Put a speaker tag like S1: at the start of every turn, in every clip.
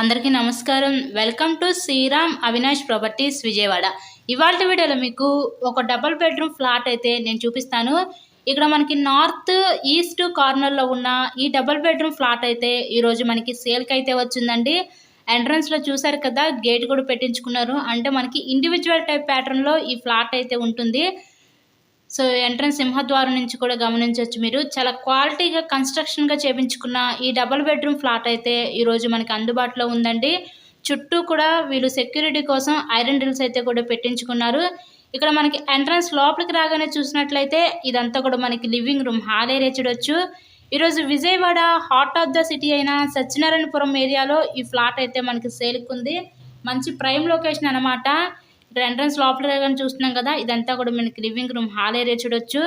S1: అందరికీ నమస్కారం. Welcome to Sriram Avinash properties Vijayawada. ఇవాల్టి వీడియోలో మీకు ఒక డబుల్ బెడ్రూమ్ ఫ్లాట్ అయితే నేను చూపిస్తాను. ఇక్కడ మనకి నార్త్ ఈస్ట్ కార్నర్లో ఉన్న ఈ డబుల్ బెడ్రూమ్ ఫ్లాట్ అయితే ఈరోజు మనకి సేల్కి అయితే వచ్చిందండి. ఎంట్రన్స్లో చూసారు కదా, గేట్ కూడా పెట్టించుకున్నారు. అంటే మనకి ఇండివిజువల్ టైప్ ప్యాటర్న్లో ఈ ఫ్లాట్ అయితే ఉంటుంది. సో ఎంట్రన్స్ సింహద్వారం నుంచి కూడా గమనించవచ్చు. మీరు చాలా క్వాలిటీగా కన్స్ట్రక్షన్గా చేపించుకున్న ఈ డబుల్ బెడ్రూమ్ ఫ్లాట్ అయితే ఈరోజు మనకి అందుబాటులో ఉందండి. చుట్టూ కూడా వీళ్ళు సెక్యూరిటీ కోసం ఐరన్ డ్రిల్స్ అయితే కూడా పెట్టించుకున్నారు. ఇక్కడ మనకి ఎంట్రన్స్ లోపలికి రాగానే చూసినట్లయితే ఇదంతా కూడా మనకి లివింగ్ రూమ్, హాల్ ఏరియా చూడొచ్చు. ఈరోజు Vijayawada heart of the city అయిన సత్యనారాయణపురం ఏరియాలో ఈ ఫ్లాట్ అయితే మనకి సేల్కి ఉంది. మంచి ప్రైమ్ లొకేషన్ అనమాట. ఇక్కడ ఎంట్రన్స్ లోపల కానీ చూస్తున్నాం కదా, ఇదంతా కూడా మనకి లివింగ్ రూమ్, హాల్ ఏరియా చూడొచ్చు.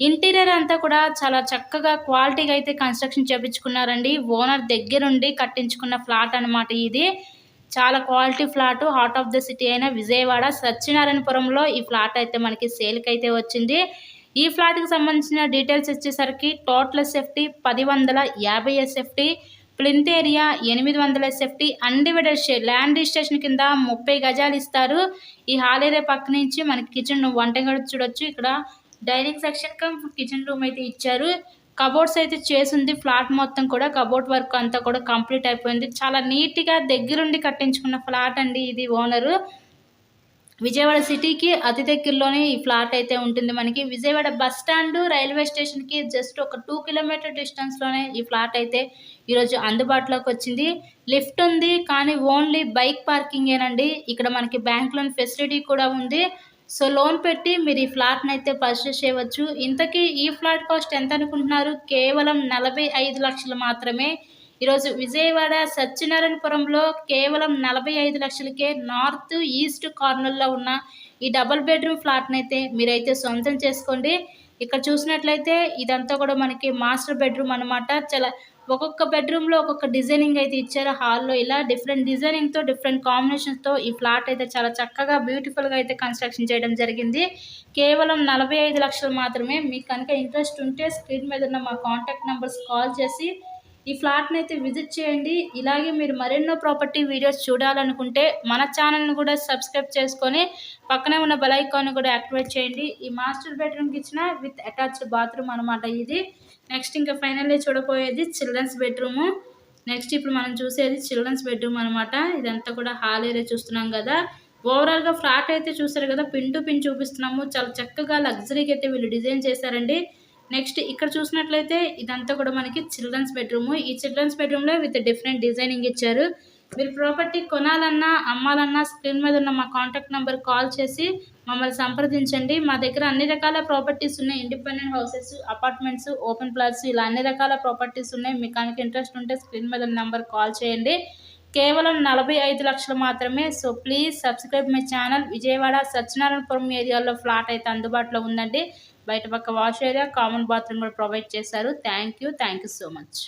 S1: ఇంటీరియర్ అంతా కూడా చాలా చక్కగా క్వాలిటీగా అయితే కన్స్ట్రక్షన్ చేపించుకున్నారండి. ఓనర్ దగ్గరుండి కట్టించుకున్న ఫ్లాట్ అనమాట ఇది. చాలా quality flat. Heart of the city అయిన విజయవాడ సత్యనారాయణపురంలో ఈ ఫ్లాట్ అయితే మనకి సేల్కి అయితే వచ్చింది. ఈ ఫ్లాట్కి సంబంధించిన డీటెయిల్స్ వచ్చేసరికి total SFT 1050 SFT, plinth area 800 SFT, undivided share, land registration కింద 30 గజాలు ఇస్తారు. ఈ హాల్ ఏరియా పక్క నుంచి మనకి కిచెన్ వంటగది చూడొచ్చు. ఇక్కడ dining section come kitchen room అయితే ఇచ్చారు. కబోర్డ్స్ అయితే చేసింది. ఫ్లాట్ మొత్తం కూడా కబోర్డ్ వర్క్ అంతా కూడా కంప్లీట్ అయిపోయింది. చాలా నీట్గా దగ్గరుండి కట్టించుకున్న ఫ్లాట్ అండి ఇది. ఓనరు విజయవాడ సిటీకి అతి దగ్గరలోనే ఈ ఫ్లాట్ అయితే ఉంటుంది. మనకి విజయవాడ బస్ స్టాండ్, రైల్వే స్టేషన్కి జస్ట్ ఒక 2 కిలోమీటర్ డిస్టెన్స్లోనే ఈ ఫ్లాట్ అయితే ఈరోజు అందుబాటులోకి వచ్చింది. లిఫ్ట్ ఉంది, కానీ ఓన్లీ బైక్ పార్కింగేనండి. ఇక్కడ మనకి బ్యాంక్ లోన్ ఫెసిలిటీ కూడా ఉంది. సో లోన్ పెట్టి మీరు ఈ ఫ్లాట్ని అయితే పర్చేస్ చేయవచ్చు. ఇంతకీ ఈ ఫ్లాట్ కాస్ట్ ఎంత అనుకుంటున్నారు? కేవలం 45 లక్షలు మాత్రమే. ఈరోజు విజయవాడ సత్యనారాయణపురంలో కేవలం 45 లక్షలకే నార్త్ ఈస్ట్ కార్నర్లో ఉన్న ఈ డబుల్ బెడ్రూమ్ ఫ్లాట్ని అయితే మీరైతే సొంతం చేసుకోండి. ఇక్కడ చూసినట్లయితే ఇదంతా కూడా మనకి మాస్టర్ బెడ్రూమ్ అనమాట. చాలా ఒక్కొక్క బెడ్రూమ్లో ఒక్కొక్క డిజైనింగ్ అయితే ఇచ్చారు. హాల్లో ఇలా డిఫరెంట్ డిజైనింగ్తో, డిఫరెంట్ కాంబినేషన్స్తో ఈ ఫ్లాట్ అయితే చాలా చక్కగా బ్యూటిఫుల్గా అయితే కన్స్ట్రక్షన్ చేయడం జరిగింది. కేవలం 45 లక్షలు మాత్రమే. మీకు కనుక ఇంట్రెస్ట్ ఉంటే స్క్రీన్ మీద ఉన్న మా కాంటాక్ట్ నెంబర్స్ కాల్ చేసి ఈ ఫ్లాట్ని అయితే విజిట్ చేయండి. ఇలాగే మీరు మరెన్నో ప్రాపర్టీ వీడియోస్ చూడాలనుకుంటే మన ఛానల్ని కూడా సబ్స్క్రైబ్ చేసుకొని పక్కనే ఉన్న బెల్ ఐకాన్ని కూడా యాక్టివేట్ చేయండి. ఈ మాస్టర్ బెడ్రూమ్కి ఇచ్చిన విత్ అటాచ్డ్ బాత్రూమ్ అనమాట ఇది. నెక్స్ట్ ఇంకా ఫైనల్లీ చూడబోయేది చిల్డ్రన్స్ బెడ్రూము. నెక్స్ట్ ఇప్పుడు మనం చూసేది చిల్డ్రన్స్ బెడ్రూమ్ అనమాట. ఇదంతా కూడా హాల్ ఏరియా చూస్తున్నాం కదా. ఓవరాల్గా ఫ్లాట్ అయితే చూసారు కదా, పిన్ టు పిన్ చూపిస్తున్నాము. చాలా చక్కగా లగ్జరీగా అయితే వీళ్ళు డిజైన్ చేశారండి. నెక్స్ట్ ఇక్కడ చూసినట్లయితే ఇదంతా కూడా మనకి చిల్డ్రన్స్ బెడ్రూమ్. ఈ చిల్డ్రన్స్ బెడ్రూమ్లో విత్ డిఫరెంట్ డిజైనింగ్ ఇచ్చారు. మీరు ప్రాపర్టీ కొనాలన్నా అమ్మాలన్నా స్క్రీన్ మీద ఉన్న మా కాంటాక్ట్ నెంబర్ కాల్ చేసి మమ్మల్ని సంప్రదించండి. మా దగ్గర అన్ని రకాల ప్రాపర్టీస్ ఉన్నాయి. Independent houses, apartments, open plots, ఇలా అన్ని రకాల ప్రాపర్టీస్ ఉన్నాయి. మీకు కనుక ఇంట్రెస్ట్ ఉంటే స్క్రీన్ మీద ఉన్న నెంబర్ కాల్ చేయండి. కేవలం 45 లక్షలు మాత్రమే. So please subscribe my channel. Vijayawada Satyanarayanapuram ఏరియాలో ఫ్లాట్ అయితే అందుబాటులో ఉందండి. బయట పక్క వాష్ ఏరియా, కామన్ బాత్రూమ్ కూడా ప్రొవైడ్ చేశారు. Thank you so much.